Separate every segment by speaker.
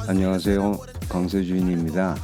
Speaker 1: 안녕하세요. 광세주인입니다.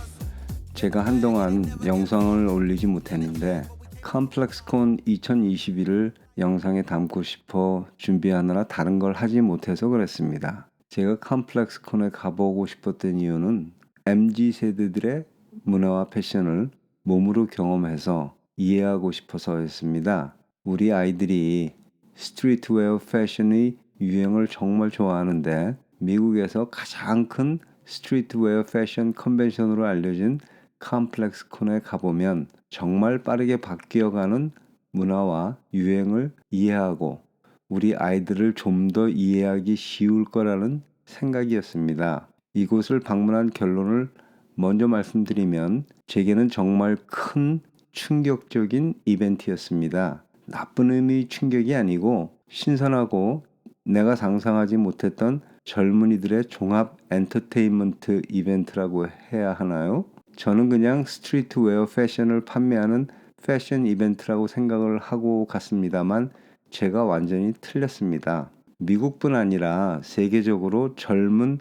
Speaker 1: 제가 한동안 영상을 올리지 못했는데 컴플렉스콘 2021을 영상에 담고 싶어 준비하느라 다른 걸 하지 못해서 그랬습니다. 제가 컴플렉스콘에 가보고 싶었던 이유는 MZ 세대들의 문화와 패션을 몸으로 경험해서 이해하고 싶어서였습니다. 우리 아이들이 스트리트웨어 패션의 유행을 정말 좋아하는데 미국에서 가장 큰 스트리트웨어 패션 컨벤션으로 알려진 컴플렉스콘에 가보면 정말 빠르게 바뀌어가는 문화와 유행을 이해하고 우리 아이들을 좀 더 이해하기 쉬울 거라는 생각이었습니다. 이곳을 방문한 결론을 먼저 말씀드리면 제게는 정말 큰 충격적인 이벤트였습니다. 나쁜 의미의 충격이 아니고 신선하고 내가 상상하지 못했던 젊은이들의 종합 엔터테인먼트 이벤트라고 해야 하나요? 저는 그냥 스트리트웨어 패션을 판매하는 패션 이벤트라고 생각을 하고 갔습니다만 제가 완전히 틀렸습니다. 미국뿐 아니라 세계적으로 젊은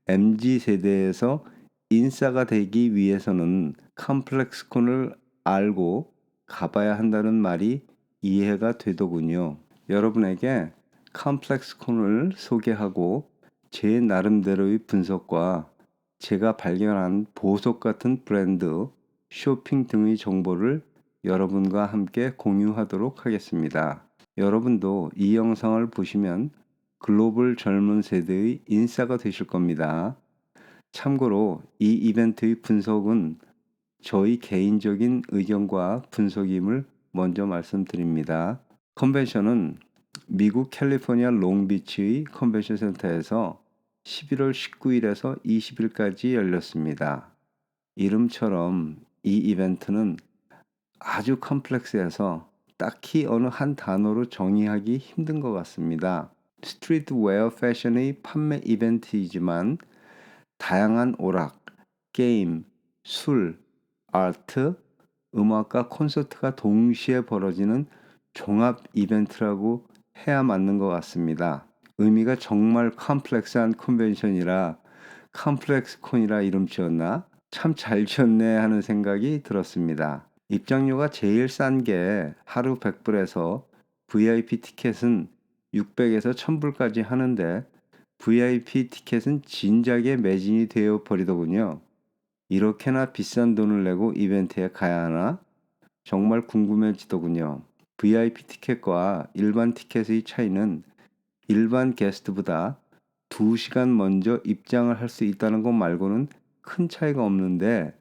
Speaker 1: MZ 세대에서 인싸가 되기 위해서는 컴플렉스콘을 알고 가봐야 한다는 말이 이해가 되더군요. 여러분에게 컴플렉스콘을 소개하고 제 나름대로의 분석과 제가 발견한 보석 같은 브랜드, 쇼핑 등의 정보를 여러분과 함께 공유하도록 하겠습니다. 여러분도 이 영상을 보시면 글로벌 젊은 세대의 인싸가 되실 겁니다. 참고로 이 이벤트의 분석은 저희 개인적인 의견과 분석임을 먼저 말씀드립니다. 컨벤션은 미국 캘리포니아 롱비치의 컨벤션 센터에서 11월 19일에서 20일까지 열렸습니다. 이름처럼 이 이벤트는 아주 컴플렉스해서 딱히 어느 한 단어로 정의하기 힘든 것 같습니다. 스트리트웨어 패션의 판매 이벤트이지만 다양한 오락, 게임, 술, 아트, 음악과 콘서트가 동시에 벌어지는 종합 이벤트라고 해야 맞는 것 같습니다. 의미가 정말 컴플렉스한 컨벤션이라 컴플렉스콘이라 이름 지었나? 참 잘 지었네 하는 생각이 들었습니다. 입장료가 제일 싼 게 하루 100불에서 VIP 티켓은 600에서 1000불까지 하는데 VIP 티켓은 진작에 매진이 되어 버리더군요. 이렇게나 비싼 돈을 내고 이벤트에 가야 하나? 정말 궁금해지더군요. VIP 티켓과 일반 티켓의 차이는 일반 게스트보다 2시간 먼저 입장을 할 수 있다는 것 말고는 큰 차이가 없는데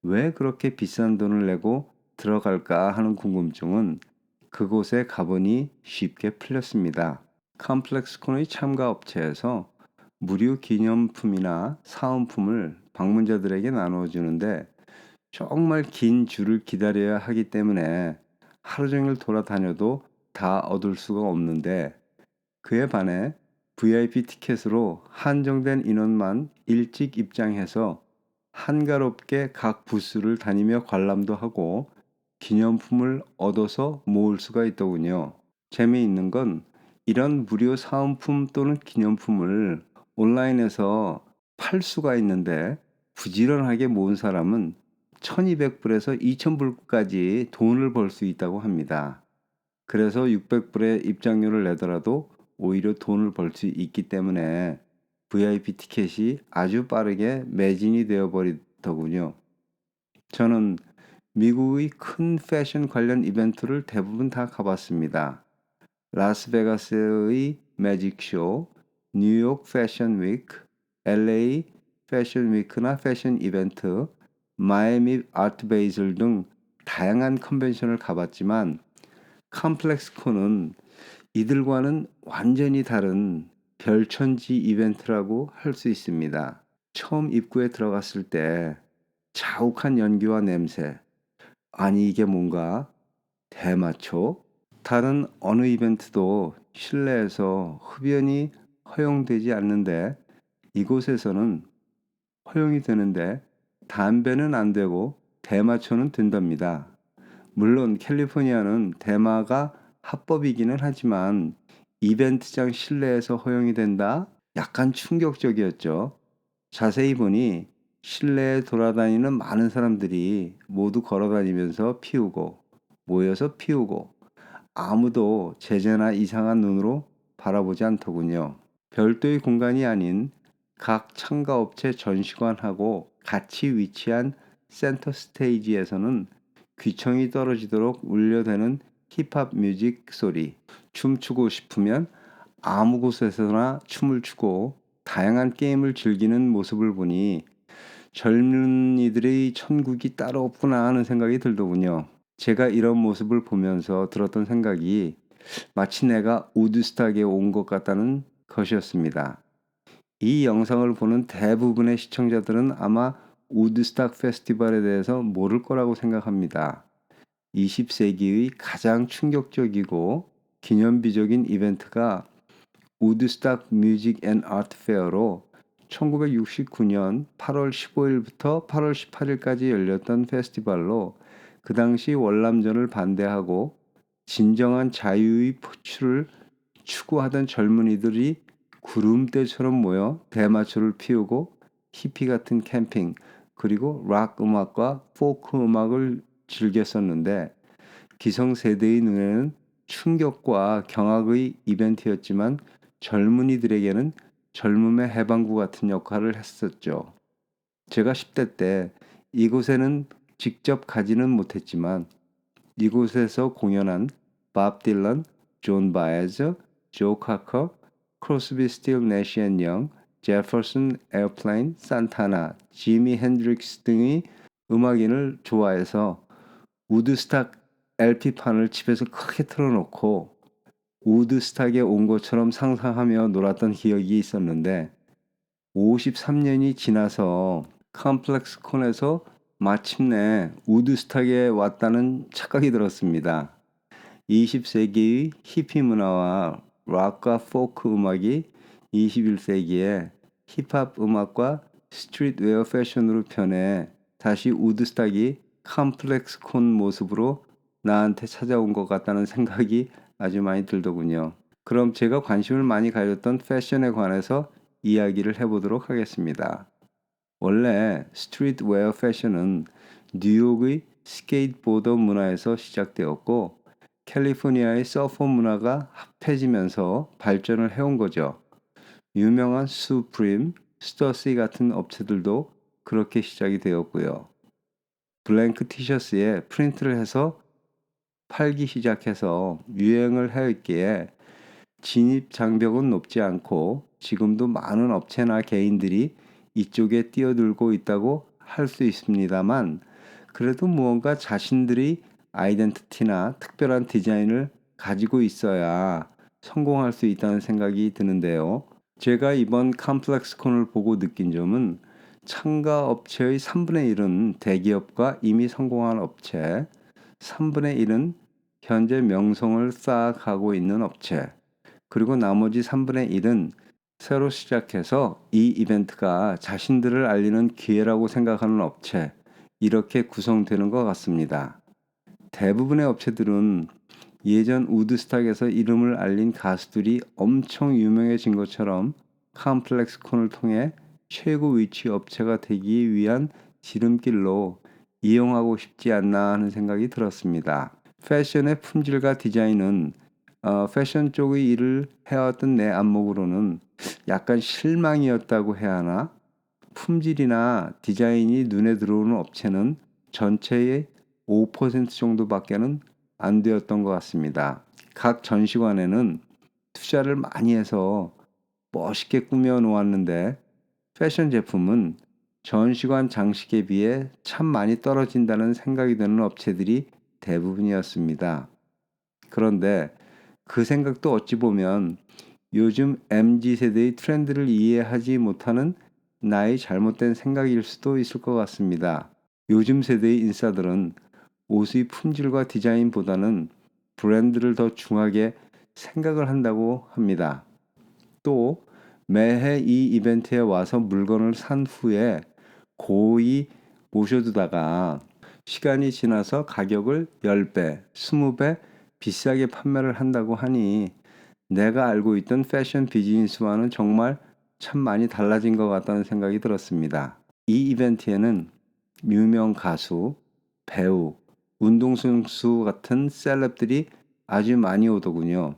Speaker 1: 왜 그렇게 비싼 돈을 내고 들어갈까 하는 궁금증은 그곳에 가보니 쉽게 풀렸습니다. 컴플렉스콘의 참가 업체에서 무료 기념품이나 사은품을 방문자들에게 나누어주는데 정말 긴 줄을 기다려야 하기 때문에 하루 종일 돌아다녀도 다 얻을 수가 없는데 그에 반해 VIP 티켓으로 한정된 인원만 일찍 입장해서 한가롭게 각 부스를 다니며 관람도 하고 기념품을 얻어서 모을 수가 있더군요. 재미있는 건 이런 무료 사은품 또는 기념품을 온라인에서 팔 수가 있는데 부지런하게 모은 사람은 1200불에서 2000불까지 돈을 벌 수 있다고 합니다. 그래서 600불의 입장료를 내더라도 오히려 돈을 벌 수 있기 때문에 VIP 티켓이 아주 빠르게 매진이 되어 버리더군요. 저는 미국의 큰 패션 관련 이벤트를 대부분 다 가봤습니다. 라스베가스의 매직쇼, 뉴욕 패션 위크, LA 패션 위크나 패션 이벤트, 마이애미 아트 베이즐 등 다양한 컨벤션을 가봤지만 컴플렉스콘은 이들과는 완전히 다른 별천지 이벤트라고 할 수 있습니다. 처음 입구에 들어갔을 때 자욱한 연기와 냄새, 아니 이게 뭔가 대마초? 다른 어느 이벤트도 실내에서 흡연이 허용되지 않는데 이곳에서는 허용이 되는데 담배는 안 되고 대마초는 된답니다. 물론 캘리포니아는 대마가 합법이기는 하지만 이벤트장 실내에서 허용이 된다? 약간 충격적이었죠. 자세히 보니 실내에 돌아다니는 많은 사람들이 모두 걸어다니면서 피우고 모여서 피우고 아무도 제재나 이상한 눈으로 바라보지 않더군요. 별도의 공간이 아닌 각 참가업체 전시관하고 같이 위치한 센터 스테이지에서는 귀청이 떨어지도록 울려대는 힙합 뮤직 소리, 춤추고 싶으면 아무 곳에서나 춤을 추고 다양한 게임을 즐기는 모습을 보니 젊은이들의 천국이 따로 없구나 하는 생각이 들더군요. 제가 이런 모습을 보면서 들었던 생각이 마치 내가 우드스탁에 온 것 같다는 것이었습니다. 이 영상을 보는 대부분의 시청자들은 아마 우드스탁 페스티벌에 대해서 모를 거라고 생각합니다. 20세기의 가장 충격적이고 기념비적인 이벤트가 우드스탁 뮤직 앤 아트 페어로 1969년 8월 15일부터 8월 18일까지 열렸던 페스티벌로 그 당시 월남전을 반대하고 진정한 자유의 포출을 추구하던 젊은이들이 구름대처럼 모여 대마초를 피우고 히피 같은 캠핑 그리고 락 음악과 포크 음악을 즐겼었는데 기성세대의 눈에는 충격과 경악의 이벤트였지만 젊은이들에게는 젊음의 해방구 같은 역할을 했었죠. 제가 10대 때 이곳에는 직접 가지는 못했지만 이곳에서 공연한 밥 딜런, 존 바에즈, 조 카커, 크로스비 스틸 내시 앤 영, 제퍼슨 에어플레인, 산타나, 지미 핸드릭스 등의 음악인을 좋아해서 우드스탁 LP판을 집에서 크게 틀어놓고 우드스탁에 온 것처럼 상상하며 놀았던 기억이 있었는데 53년이 지나서 컴플렉스 콘에서 마침내 우드스탁에 왔다는 착각이 들었습니다. 20세기의 히피 문화와 락과 포크 음악이 21세기에 힙합 음악과 스트릿웨어 패션으로 변해 다시 우드스탁이 컴플렉스 콘 모습으로 나한테 찾아온 것 같다는 생각이 아주 많이 들더군요. 그럼 제가 관심을 많이 가졌던 패션에 관해서 이야기를 해보도록 하겠습니다. 원래 스트릿웨어 패션은 뉴욕의 스케이트보더 문화에서 시작되었고 캘리포니아의 서퍼 문화가 합해지면서 발전을 해온 거죠. 유명한 수프림, 스터시 같은 업체들도 그렇게 시작이 되었고요. 블랭크 티셔츠에 프린트를 해서 팔기 시작해서 유행을 해왔기에 진입 장벽은 높지 않고 지금도 많은 업체나 개인들이 이쪽에 뛰어들고 있다고 할 수 있습니다만 그래도 무언가 자신들이 아이덴티티나 특별한 디자인을 가지고 있어야 성공할 수 있다는 생각이 드는데요. 제가 이번 컴플렉스콘을 보고 느낀 점은 참가 업체의 3분의 1은 대기업과 이미 성공한 업체, 3분의 1은 현재 명성을 쌓아가고 있는 업체, 그리고 나머지 3분의 1은 새로 시작해서 이 이벤트가 자신들을 알리는 기회라고 생각하는 업체, 이렇게 구성되는 것 같습니다. 대부분의 업체들은 예전 우드스탁에서 이름을 알린 가수들이 엄청 유명해진 것처럼 컴플렉스콘을 통해 최고 위치 업체가 되기 위한 지름길로 이용하고 싶지 않나 하는 생각이 들었습니다. 패션의 품질과 디자인은 패션 쪽의 일을 해왔던 내 안목으로는 약간 실망이었다고 해야 하나? 품질이나 디자인이 눈에 들어오는 업체는 전체의 5% 정도밖에는 안 되었던 것 같습니다. 각 전시관에는 투자를 많이 해서 멋있게 꾸며 놓았는데 패션 제품은 전시관 장식에 비해 참 많이 떨어진다는 생각이 드는 업체들이 대부분이었습니다. 그런데 그 생각도 어찌 보면 요즘 MZ세대의 트렌드를 이해하지 못하는 나의 잘못된 생각일 수도 있을 것 같습니다. 요즘 세대의 인싸들은 옷의 품질과 디자인보다는 브랜드를 더 중하게 생각을 한다고 합니다. 또 매해 이 이벤트에 와서 물건을 산 후에 고이 모셔두다가 시간이 지나서 가격을 10배, 20배 비싸게 판매를 한다고 하니 내가 알고 있던 패션 비즈니스와는 정말 참 많이 달라진 것 같다는 생각이 들었습니다. 이 이벤트에는 유명 가수, 배우, 운동선수 같은 셀럽들이 아주 많이 오더군요.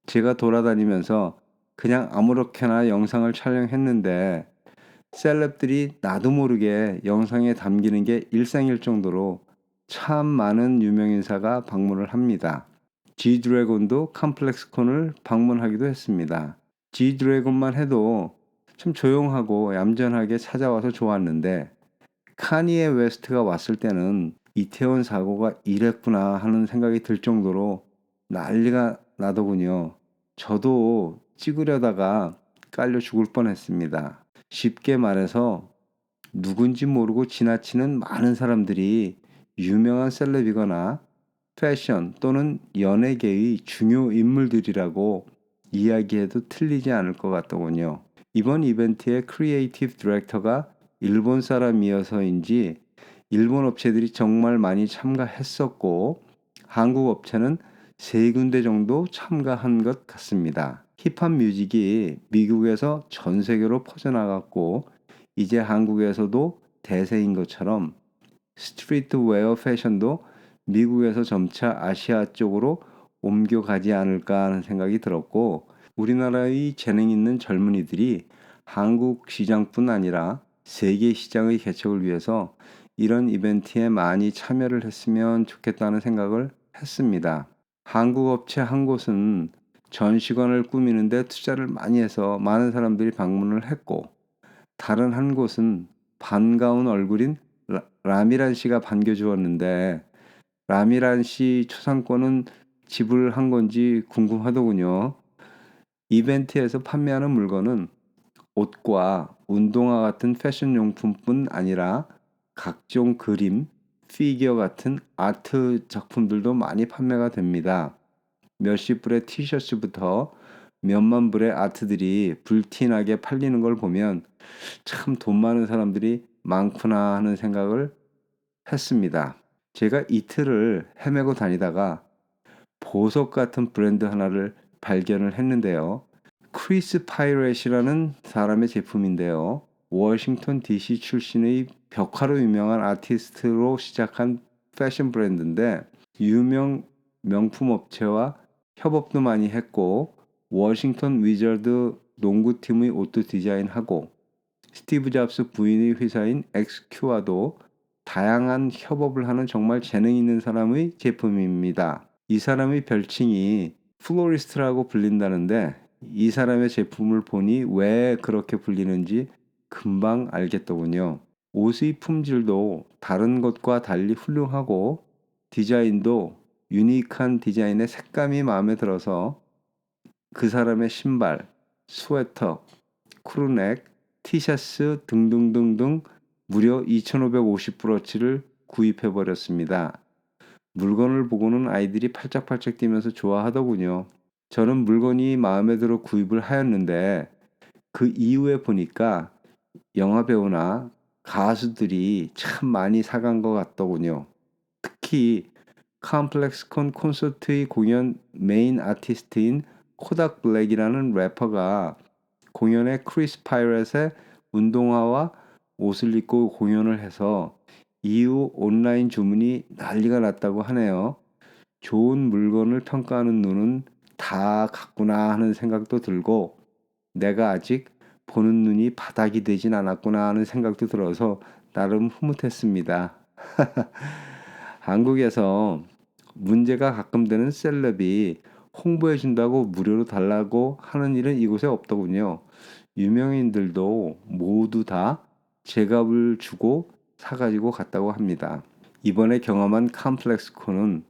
Speaker 1: 제가 돌아다니면서 그냥 아무렇게나 영상을 촬영했는데 셀럽들이 나도 모르게 영상에 담기는 게 일상일 정도로 참 많은 유명인사가 방문을 합니다. G드래곤도 컴플렉스콘을 방문하기도 했습니다. G드래곤만 해도 참 조용하고 얌전하게 찾아와서 좋았는데 카니에 웨스트가 왔을 때는 이태원 사고가 이랬구나 하는 생각이 들 정도로 난리가 나더군요. 저도 찍으려다가 깔려 죽을 뻔했습니다. 쉽게 말해서 누군지 모르고 지나치는 많은 사람들이 유명한 셀럽이거나 패션 또는 연예계의 중요 인물들이라고 이야기해도 틀리지 않을 것 같더군요. 이번 이벤트의 크리에이티브 디렉터가 일본 사람이어서인지 일본 업체들이 정말 많이 참가했었고 한국 업체는 3군데 정도 참가한 것 같습니다. 힙합 뮤직이 미국에서 전 세계로 퍼져나갔고 이제 한국에서도 대세인 것처럼 스트리트 웨어 패션도 미국에서 점차 아시아 쪽으로 옮겨가지 않을까 하는 생각이 들었고 우리나라의 재능 있는 젊은이들이 한국 시장뿐 아니라 세계 시장의 개척을 위해서 이런 이벤트에 많이 참여를 했으면 좋겠다는 생각을 했습니다. 한국 업체 한 곳은 전시관을 꾸미는데 투자를 많이 해서 많은 사람들이 방문을 했고 다른 한 곳은 반가운 얼굴인 라미란 씨가 반겨주었는데 라미란 씨 초상권은 지불한 건지 궁금하더군요. 이벤트에서 판매하는 물건은 옷과 운동화 같은 패션 용품뿐 아니라 각종 그림, 피규어 같은 아트 작품들도 많이 판매가 됩니다. 몇십 불의 티셔츠부터 몇만 불의 아트들이 불티나게 팔리는 걸 보면 참 돈 많은 사람들이 많구나 하는 생각을 했습니다. 제가 이틀을 헤매고 다니다가 보석 같은 브랜드 하나를 발견을 했는데요. 크리스 파이렛이라는 사람의 제품인데요. 워싱턴 DC 출신의 벽화로 유명한 아티스트로 시작한 패션 브랜드인데 유명 명품 업체와 협업도 많이 했고 워싱턴 위저드 농구팀의 옷도 디자인하고 스티브 잡스 부인의 회사인 XQ와도 다양한 협업을 하는 정말 재능 있는 사람의 제품입니다. 이 사람의 별칭이 플로리스트라고 불린다는데 이 사람의 제품을 보니 왜 그렇게 불리는지 금방 알겠더군요. 옷의 품질도 다른 것과 달리 훌륭하고 디자인도 유니크한 디자인의 색감이 마음에 들어서 그 사람의 신발, 스웨터, 크루넥, 티셔츠 등등등등 무려 2,550브러치를 구입해 버렸습니다. 물건을 보고는 아이들이 팔짝팔짝 뛰면서 좋아하더군요. 저는 물건이 마음에 들어 구입을 하였는데 그 이후에 보니까 영화배우나 가수들이 참 많이 사간 것 같더군요. 특히 컴플렉스콘 콘서트의 공연 메인 아티스트인 코닥 블랙이라는 래퍼가 공연에 크리스 파이렛의 운동화와 옷을 입고 공연을 해서 이후 온라인 주문이 난리가 났다고 하네요. 좋은 물건을 평가하는 눈은 다 같구나 하는 생각도 들고 내가 아직 보는 눈이 바닥이 되진 않았구나 하는 생각도 들어서 나름 흐뭇했습니다. 한국에서 문제가 가끔 되는 셀럽이 홍보해 준다고 무료로 달라고 하는 일은 이곳에 없더군요. 유명인들도 모두 다 제값을 주고 사가지고 갔다고 합니다. 이번에 경험한 컴플렉스콘은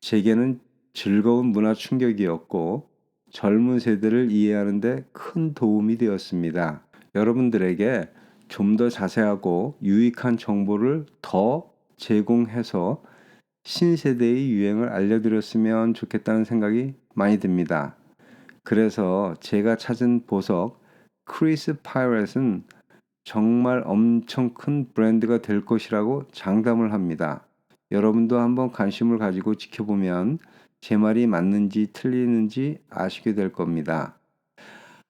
Speaker 1: 제게는 즐거운 문화 충격이었고 젊은 세대를 이해하는 데 큰 도움이 되었습니다. 여러분들에게 좀 더 자세하고 유익한 정보를 더 제공해서 신세대의 유행을 알려드렸으면 좋겠다는 생각이 많이 듭니다. 그래서 제가 찾은 보석 크리스 파이렛은 정말 엄청 큰 브랜드가 될 것이라고 장담을 합니다. 여러분도 한번 관심을 가지고 지켜보면 제 말이 맞는지 틀리는지 아시게 될 겁니다.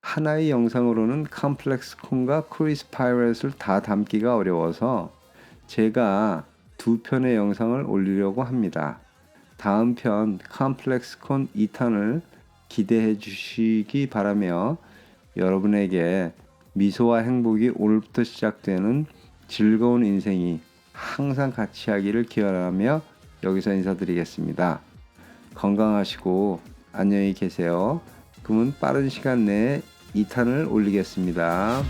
Speaker 1: 하나의 영상으로는 컴플렉스 콘과 크리스 파이렛을 다 담기가 어려워서 제가 2편의 영상을 올리려고 합니다. 다음 편 컴플렉스 콘 2탄을 기대해 주시기 바라며 여러분에게 미소와 행복이 오늘부터 시작되는 즐거운 인생이 항상 같이 하기를 기원하며 여기서 인사드리겠습니다. 건강하시고 안녕히 계세요. 그러면 빠른 시간 내에 2탄을 올리겠습니다.